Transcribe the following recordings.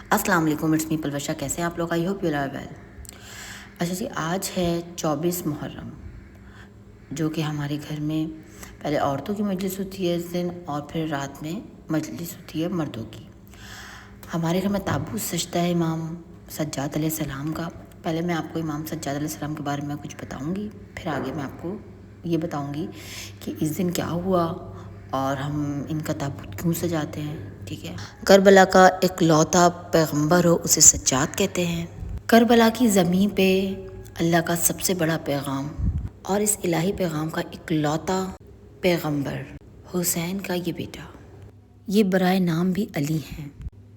السلام علیکم، it's me Palwasha. کیسے ہیں آپ لوگ؟ I hope you are well. اچھا جی، آج ہے 24 محرم، جو کہ ہمارے گھر میں پہلے عورتوں کی مجلس ہوتی ہے اس دن، اور پھر رات میں مجلس ہوتی ہے مردوں کی۔ ہمارے گھر میں تابوت سجتا ہے امام سجاد علیہ السلام کا۔ پہلے میں آپ کو امام سجاد علیہ السلام کے بارے میں کچھ بتاؤں گی، پھر آگے میں آپ کو یہ بتاؤں گی کہ اس دن کیا ہوا اور ہم ان کا تابوت کیوں سجاتے ہیں، ٹھیک ہے۔ کربلا کا اکلوتا پیغمبر ہو اسے سجاد کہتے ہیں۔ کربلا کی زمین پہ اللہ کا سب سے بڑا پیغام اور اس الہی پیغام کا اکلوتا پیغمبر حسین کا یہ بیٹا، یہ برائے نام بھی علی ہیں۔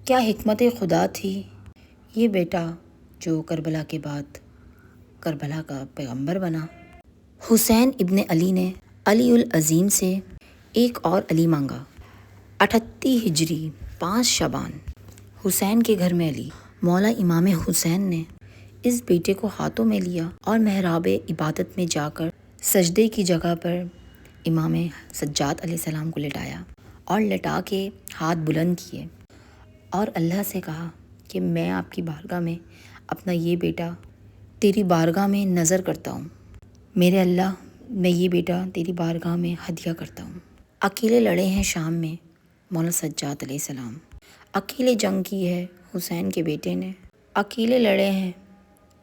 کیا حکمت خدا تھی، یہ بیٹا جو کربلا کے بعد کربلا کا پیغمبر بنا۔ حسین ابن علی نے علی العظیم سے ایک اور علی مانگا۔ 38 ہجری 5 شعبان، حسین کے گھر میں علی۔ مولا امام حسین نے اس بیٹے کو ہاتھوں میں لیا اور محراب عبادت میں جا کر سجدے کی جگہ پر امام سجاد علیہ السلام کو لٹایا اور لٹا کے ہاتھ بلند کیے اور اللہ سے کہا کہ میں آپ کی بارگاہ میں اپنا یہ بیٹا تیری بارگاہ میں نظر کرتا ہوں، میرے اللہ، میں یہ بیٹا تیری بارگاہ میں ہدیہ کرتا ہوں۔ اکیلے لڑے ہیں شام میں مولا سجاد علیہ السلام، اکیلے جنگ کی ہے حسین کے بیٹے نے، اکیلے لڑے ہیں،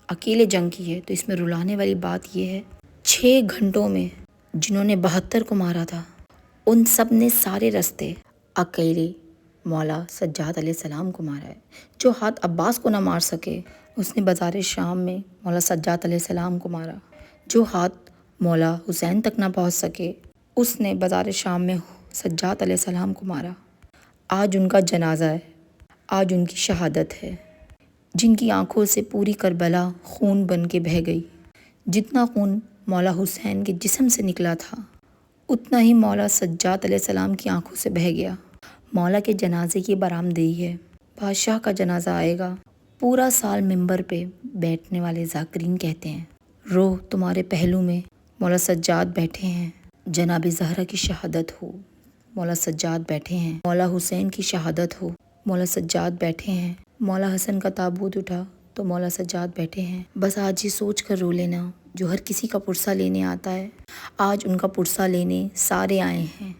اکیلے جنگ کی ہے۔ تو اس میں رلانے والی بات یہ ہے، 6 گھنٹوں میں جنہوں نے 72 کو مارا تھا، ان سب نے سارے رستے اکیلے مولا سجاد علیہ السلام کو مارا ہے۔ جو ہاتھ عباس کو نہ مار سکے، اس نے بازار شام میں مولا سجاد علیہ السلام کو مارا۔ جو ہاتھ مولا حسین تک نہ پہنچ سکے، اس نے بازار شام میں سجاد علیہ السلام کو مارا۔ آج ان کا جنازہ ہے، آج ان کی شہادت ہے، جن کی آنکھوں سے پوری کربلا خون بن کے بہہ گئی۔ جتنا خون مولا حسین کے جسم سے نکلا تھا، اتنا ہی مولا سجاد علیہ السلام کی آنکھوں سے بہہ گیا۔ مولا کے جنازے کی برآمدی ہے، بادشاہ کا جنازہ آئے گا۔ پورا سال منبر پہ بیٹھنے والے ذاکرین کہتے ہیں، روح تمہارے پہلو میں مولا سجاد بیٹھے ہیں، جناب زہرا کی شہادت ہو، مولا سجاد بیٹھے ہیں، مولا حسین کی شہادت ہو، مولا سجاد بیٹھے ہیں، مولا حسن کا تابوت اٹھا تو مولا سجاد بیٹھے ہیں۔ بس آج یہ سوچ کر رو لینا، جو ہر کسی کا پرسہ لینے آتا ہے، آج ان کا پرسہ لینے سارے آئے ہیں۔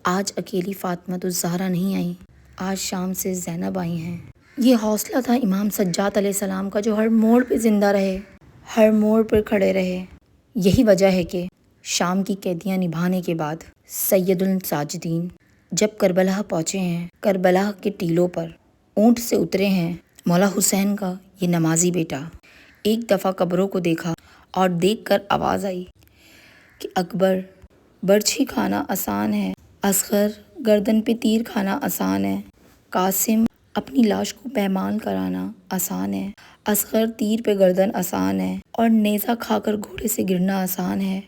آج اکیلی فاطمہ الزہرا نہیں آئی، آج شام سے زینب آئی ہیں۔ یہ حوصلہ تھا امام سجاد علیہ السلام کا، جو ہر موڑ پہ زندہ رہے، ہر موڑ پر کھڑے رہے۔ یہی وجہ ہے کہ شام کی قیدیاں نبھانے کے بعد سید الساجدین جب کربلا پہنچے ہیں، کربلا کے ٹیلوں پر اونٹ سے اترے ہیں، مولا حسین کا یہ نمازی بیٹا ایک دفعہ قبروں کو دیکھا اور دیکھ کر آواز آئی کہ اکبر، برچھی کھانا آسان ہے، اصغر گردن پہ تیر کھانا آسان ہے، قاسم اپنی لاش کو پیمال کرانا آسان ہے، اصغر تیر پہ گردن آسان ہے، اور نیزہ کھا کر گھوڑے سے گرنا آسان ہے۔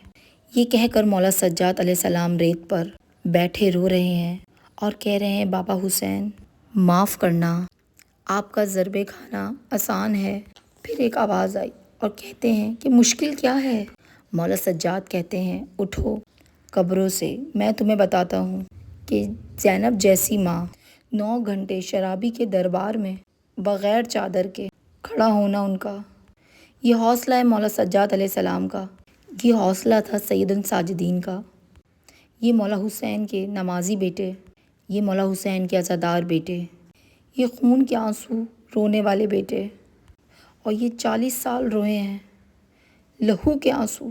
یہ کہہ کر مولا سجاد علیہ السلام ریت پر بیٹھے رو رہے ہیں اور کہہ رہے ہیں، بابا حسین معاف کرنا، آپ کا ضربے کھانا آسان ہے۔ پھر ایک آواز آئی اور کہتے ہیں کہ مشکل کیا ہے؟ مولا سجاد کہتے ہیں، اٹھو قبروں سے، میں تمہیں بتاتا ہوں کہ زینب جیسی ماں 9 گھنٹے شرابی کے دربار میں بغیر چادر کے کھڑا ہونا، ان کا یہ حوصلہ ہے مولا سجاد علیہ السلام کا، یہ حوصلہ تھا سید الساجدین کا، یہ مولا حسین کے نمازی بیٹے، یہ مولا حسین کے عزادار بیٹے، یہ خون کے آنسو رونے والے بیٹے، اور یہ 40 سال روئے ہیں لہو کے آنسو۔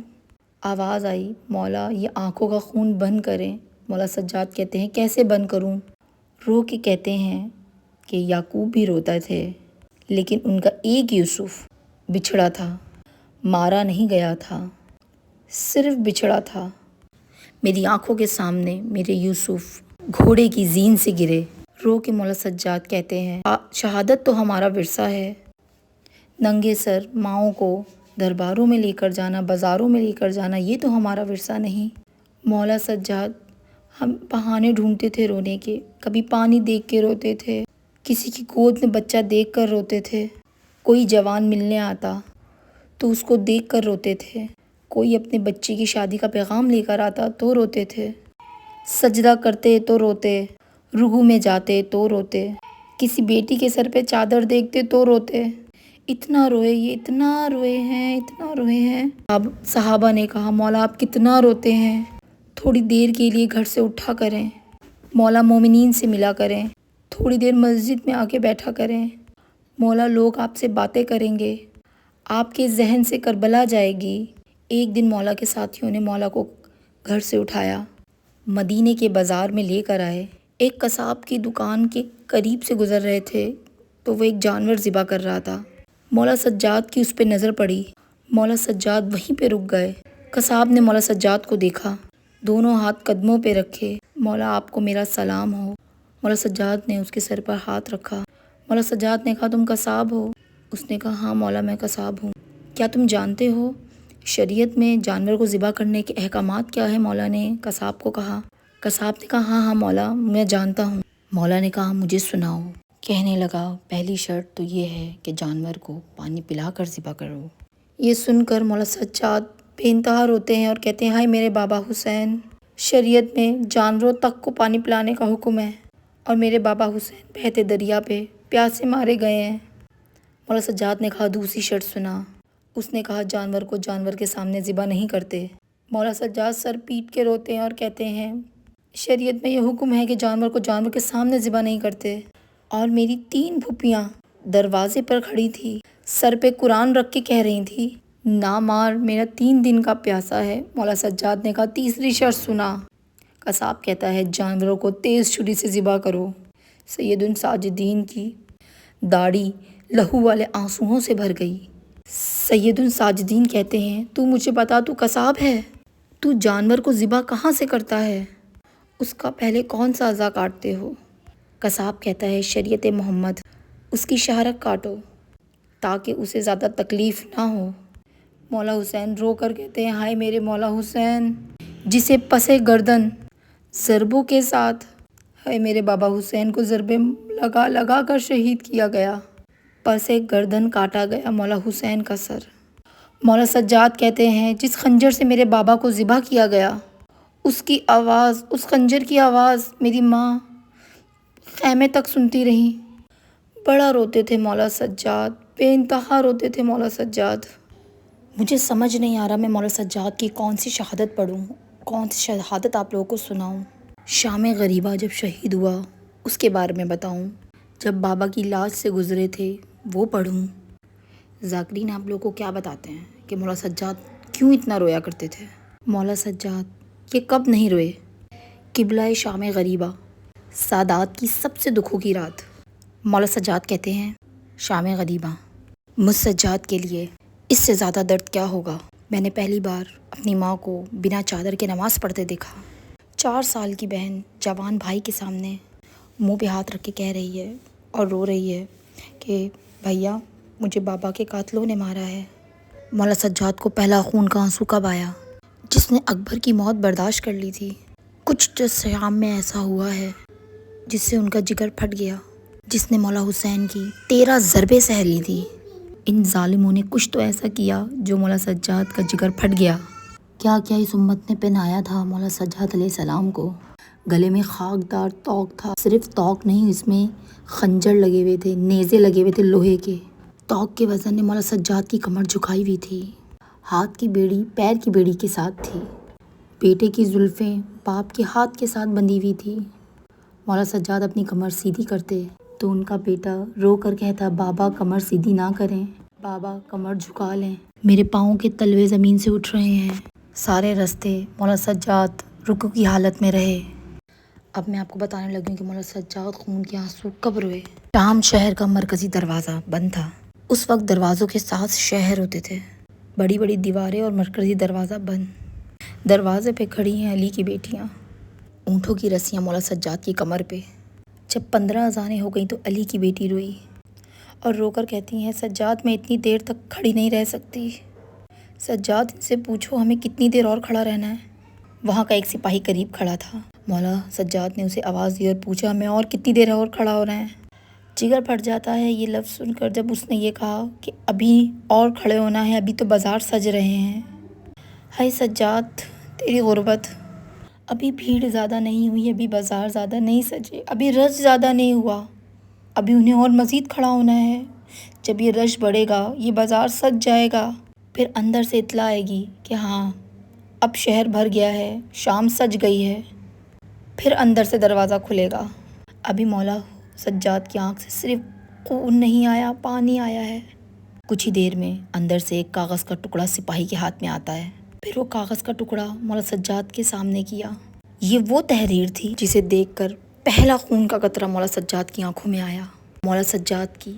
آواز آئی، مولا یہ آنکھوں کا خون بند کریں۔ مولا سجاد کہتے ہیں، کیسے بند کروں؟ رو کے کہتے ہیں کہ یعقوب بھی روتا تھے، لیکن ان کا ایک یوسف بچھڑا تھا، مارا نہیں گیا تھا، صرف بچھڑا تھا۔ میری آنکھوں کے سامنے میرے یوسف گھوڑے کی زین سے گرے۔ رو کے مولا سجاد کہتے ہیں، شہادت تو ہمارا ورثہ ہے، ننگے سر ماؤں کو درباروں میں لے کر جانا، بازاروں میں لے کر جانا، یہ تو ہمارا ورثہ نہیں۔ مولا سجاد ہم بہانے ڈھونڈتے تھے رونے کے، کبھی پانی دیکھ کے روتے تھے، کسی کی گود میں بچہ دیکھ کر روتے تھے، کوئی جوان ملنے آتا تو اس کو دیکھ کر روتے تھے، کوئی اپنے بچے کی شادی کا پیغام لے کر آتا تو روتے تھے، سجدہ کرتے تو روتے، رکوع میں جاتے تو روتے، کسی بیٹی کے سر پہ چادر دیکھتے تو روتے، اتنا روئے یہ، اتنا روئے ہیں، اتنا روئے ہیں۔ اب صحابہ نے کہا مولا آپ کتنا روتے ہیں، تھوڑی دیر کے لیے گھر سے اٹھا کریں، مولا مومنین سے ملا کریں، تھوڑی دیر مسجد میں آ کے بیٹھا کریں، مولا لوگ آپ سے باتیں کریں گے، آپ کے ذہن سے کربلا جائے گی۔ ایک دن مولا کے ساتھیوں نے مولا کو گھر سے اٹھایا، مدینے کے بازار میں لے کر آئے۔ ایک قصاب کی دکان کے قریب سے گزر رہے تھے تو وہ ایک جانور ذبح کر رہا تھا۔ مولا سجاد کی اس پہ نظر پڑی، مولا سجاد وہیں پہ رک گئے۔ قصاب نے مولا سجاد کو دیکھا، دونوں ہاتھ قدموں پہ رکھے، مولا آپ کو میرا سلام ہو۔ مولا سجاد نے اس کے سر پر ہاتھ رکھا۔ مولا سجاد نے کہا تم قصاب ہو؟ اس نے کہا ہاں مولا میں قصاب ہوں۔ کیا تم جانتے ہو شریعت میں جانور کو ذبح کرنے کے احکامات کیا ہے؟ مولا نے قصاب کو کہا۔ قصاب نے کہا ہاں مولا میں جانتا ہوں۔ مولا نے کہا مجھے سناؤ۔ کہنے لگا پہلی شرط تو یہ ہے کہ جانور کو پانی پلا کر ذبح کرو۔ یہ سن کر مولا سجاد بے انتہا روتے ہیں اور کہتے ہیں ہائے میرے بابا حسین، شریعت میں جانوروں تک کو پانی پلانے کا حکم ہے اور میرے بابا حسین بہتے دریا پہ پیاسے مارے گئے ہیں۔ مولا سجاد نے کہا دوسری شرط سنا۔ اس نے کہا جانور کو جانور کے سامنے ذبح نہیں کرتے۔ مولا سجاد سر پیٹ کے روتے ہیں اور کہتے ہیں شریعت میں یہ حکم ہے کہ جانور کو جانور کے سامنے ذبح نہیں کرتے، اور میری 3 پھوپھیاں دروازے پر کھڑی تھی، سر پہ قرآن رکھ کے کہہ رہی تھی نہ مار، میرا 3 دن کا پیاسا ہے۔ مولا سجاد نے کہا تیسری شرط سنا۔ قصاب کہتا ہے جانوروں کو تیز چھری سے ذبح کرو۔ سید الساجدین کی داڑھی لہو والے آنسوؤں سے بھر گئی۔ سید الساجدین کہتے ہیں تو مجھے بتا تو قصاب ہے، تو جانور کو ذبح کہاں سے کرتا ہے؟ اس کا پہلے کون سا اعضا کاٹتے ہو؟ قصاب کہتا ہے شریعت محمد، اس کی شہرک کاٹو تاکہ اسے زیادہ تکلیف نہ ہو۔ مولا حسین رو کر کہتے ہیں ہائے میرے مولا حسین، جسے پسے گردن ضربوں کے ساتھ، ہائے میرے بابا حسین کو ضربیں لگا لگا کر شہید کیا گیا، پسے گردن کاٹا گیا مولا حسین کا سر۔ مولا سجاد کہتے ہیں جس خنجر سے میرے بابا کو ذبح کیا گیا، اس کی آواز، اس خنجر کی آواز میری ماں خیمے تک سنتی رہی۔ بڑا روتے تھے مولا سجاد، بے انتہا روتے تھے مولا سجاد۔ مجھے سمجھ نہیں آ رہا میں مولا سجاد کی کون سی شہادت پڑھوں، کون سی شہادت آپ لوگوں کو سناؤں۔ شام غریبہ جب شہید ہوا اس کے بارے میں بتاؤں، جب بابا کی لاش سے گزرے تھے وہ پڑھوں۔ ذاکرین آپ لوگوں کو کیا بتاتے ہیں کہ مولا سجاد کیوں اتنا رویا کرتے تھے؟ مولا سجاد یہ کب نہیں روئے؟ قبلہ شام غریبہ، سادات کی سب سے دکھوں کی رات۔ مولا سجاد کہتے ہیں شام غریبہ مجھ سجاد کے لیے اس سے زیادہ درد کیا ہوگا؟ میں نے پہلی بار اپنی ماں کو بنا چادر کے نماز پڑھتے دیکھا۔ 4 سال کی بہن جوان بھائی کے سامنے منہ پہ ہاتھ رکھ کے کہہ رہی ہے اور رو رہی ہے کہ بھیا مجھے بابا کے قاتلوں نے مارا ہے۔ مولا سجاد کو پہلا خون کا آنسو کب آیا؟ جس نے اکبر کی موت برداشت کر لی تھی۔ کچھ جو شام میں ایسا ہوا ہے جس سے ان کا جگر پھٹ گیا، جس نے مولا حسین کی 13 ضربیں سہ لی تھی۔ ان ظالموں نے کچھ تو ایسا کیا جو مولا سجاد کا جگر پھٹ گیا۔ کیا کیا اس امت نے پہنایا تھا مولا سجاد علیہ السلام کو؟ گلے میں خاکدار توق تھا، صرف توق نہیں، اس میں خنجر لگے ہوئے تھے، نیزے لگے ہوئے تھے لوہے کے۔ توق کے وزن نے مولا سجاد کی کمر جھکائی ہوئی تھی، ہاتھ کی بیڑی پیر کی بیڑی کے ساتھ تھی، بیٹے کی زلفیں باپ کے ہاتھ کے ساتھ بندھی ہوئی تھی۔ مولا سجاد اپنی کمر سیدھی کرتے تو ان کا بیٹا رو کر کہتا بابا کمر سیدھی نہ کریں، بابا کمر جھکا لیں، میرے پاؤں کے تلوے زمین سے اٹھ رہے ہیں۔ سارے راستے مولا سجاد رکوع کی حالت میں رہے۔ اب میں آپ کو بتانے لگی ہوں کہ مولا سجاد خون کے آنسو کب روئے۔ شام شہر کا مرکزی دروازہ بند تھا۔ اس وقت دروازوں کے 7 شہر ہوتے تھے، بڑی بڑی دیواریں اور مرکزی دروازہ بند۔ دروازے پہ کھڑی ہیں علی کی بیٹیاں، اونٹوں کی رسیاں مولا سجاد کی کمر پہ۔ جب 15 اذانیں ہو گئیں تو علی کی بیٹی روئی اور رو کر کہتی ہیں سجاد میں اتنی دیر تک کھڑی نہیں رہ سکتی، سجاد ان سے پوچھو ہمیں کتنی دیر اور کھڑا رہنا ہے۔ وہاں کا ایک سپاہی قریب کھڑا تھا، مولا سجاد نے اسے آواز دی اور پوچھا ہمیں اور کتنی دیر اور کھڑا ہو رہے ہیں؟ جگر پھٹ جاتا ہے یہ لفظ سن کر جب اس نے یہ کہا کہ ابھی اور کھڑے ہونا ہے، ابھی تو بازار سج رہے ہیں۔ ہائے سجاد تیری غربت، ابھی بھیڑ زیادہ نہیں ہوئی، ابھی بازار زیادہ نہیں سجے، ابھی رش زیادہ نہیں ہوا، ابھی انہیں اور مزید کھڑا ہونا ہے. جب یہ رش بڑھے گا یہ بازار سج جائے گا. پھر اندر سے اطلاع آئے گی کہ ہاں اب شہر بھر گیا ہے، شام سج گئی ہے. پھر اندر سے دروازہ کھلے گا. ابھی مولا سجاد کی آنکھ سے صرف خون نہیں آیا، پانی آیا ہے. کچھ ہی دیر میں اندر سے ایک کاغذ کا ٹکڑا سپاہی کے ہاتھ میں آتا ہے. پھر وہ کاغذ کا ٹکڑا مولا سجاد کے سامنے کیا. یہ وہ تحریر تھی جسے دیکھ کر پہلا خون کا قطرہ مولا سجاد کی آنکھوں میں آیا. مولا سجاد کی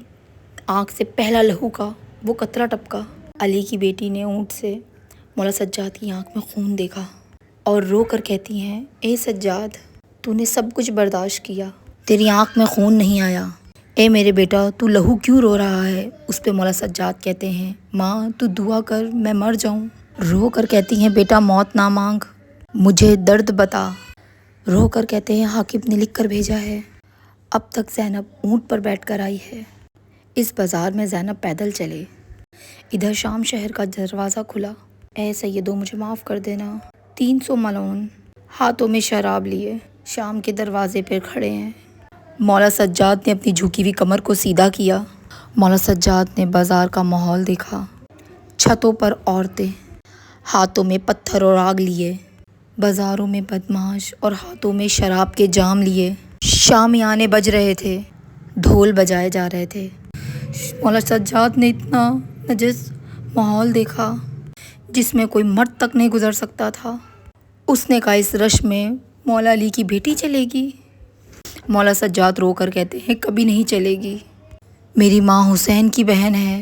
آنکھ سے پہلا لہو کا وہ قطرہ ٹپکا. علی کی بیٹی نے اونٹ سے مولا سجاد کی آنکھ میں خون دیکھا اور رو کر کہتی ہیں، اے سجاد تو نے سب کچھ برداشت کیا، تیری آنکھ میں خون نہیں آیا. اے میرے بیٹا تو لہو کیوں رو رہا ہے؟ اس پہ مولا سجاد کہتے ہیں، ماں تو دعا کر میں مر جاؤں. رو کر کہتی ہیں، بیٹا موت نہ مانگ، مجھے درد بتا. رو کر کہتے ہیں، حاکم نے لکھ کر بھیجا ہے. اب تک زینب اونٹ پر بیٹھ کر آئی ہے. اس بازار میں زینب پیدل چلے. ادھر شام شہر کا دروازہ کھلا. اے سیدو مجھے معاف کر دینا. 300 ملعون ہاتھوں میں شراب لیے شام کے دروازے پر کھڑے ہیں. مولا سجاد نے اپنی جھکی ہوئی کمر کو سیدھا کیا. مولا سجاد نے بازار کا ماحول دیکھا. چھتوں پر عورتیں ہاتھوں میں پتھر اور آگ لیے، بازاروں میں بدمعاش اور ہاتھوں میں شراب کے جام لیے. شامیانے بج رہے تھے، ڈھول بجائے جا رہے تھے. مولا سجاد نے اتنا نجس ماحول دیکھا جس میں کوئی مرد تک نہیں گزر سکتا تھا. اس نے کہا، اس رش میں مولا علی کی بیٹی چلے گی؟ مولا سجاد رو کر کہتے ہیں، کبھی نہیں چلے گی. میری ماں حسین کی بہن ہے،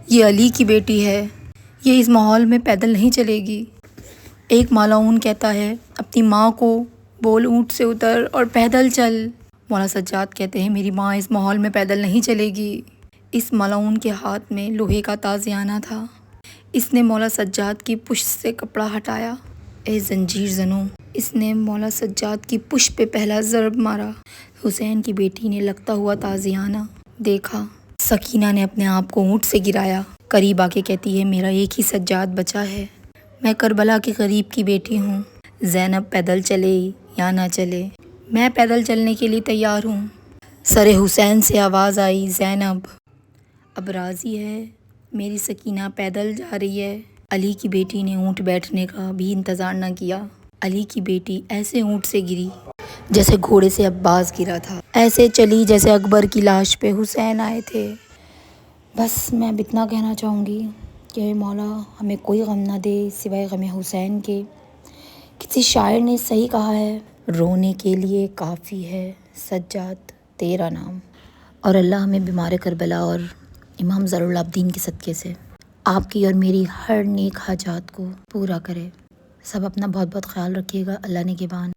یہ علی کی بیٹی ہے، یہ اس ماحول میں پیدل نہیں چلے گی. ایک ملعون کہتا ہے، اپنی ماں کو بول اونٹ سے اتر اور پیدل چل. مولا سجاد کہتے ہیں، میری ماں اس ماحول میں پیدل نہیں چلے گی. اس ملعون کے ہاتھ میں لوہے کا تازیانہ تھا. اس نے مولا سجاد کی پشت سے کپڑا ہٹایا. اے زنجیر زنوں، اس نے مولا سجاد کی پشت پہ پہلا ضرب مارا. حسین کی بیٹی نے لگتا ہوا تازیانہ دیکھا. سکینہ نے اپنے آپ کو اونٹ سے گرایا. قریب آ کے کہتی ہے، میرا ایک ہی سجاد بچا ہے، میں کربلا کے قریب کی بیٹی ہوں. زینب پیدل چلے یا نہ چلے، میں پیدل چلنے کے لیے تیار ہوں. سر حسین سے آواز آئی، زینب اب راضی ہے؟ میری سکینہ پیدل جا رہی ہے. علی کی بیٹی نے اونٹ بیٹھنے کا بھی انتظار نہ کیا. علی کی بیٹی ایسے اونٹ سے گری جیسے گھوڑے سے عباس گرا تھا. ایسے چلی جیسے اکبر کی لاش پہ حسین آئے تھے. بس میں اب اتنا کہنا چاہوں گی کہ مولا ہمیں کوئی غم نہ دے سوائے غم حسین کے. کسی شاعر نے صحیح کہا ہے، رونے کے لیے کافی ہے سجاد تیرا نام. اور اللہ ہمیں بیمار کربلا اور امام زین العابدین کے صدقے سے آپ کی اور میری ہر نیک حاجات کو پورا کرے. سب اپنا بہت بہت خیال رکھیے گا. اللہ نگہبان.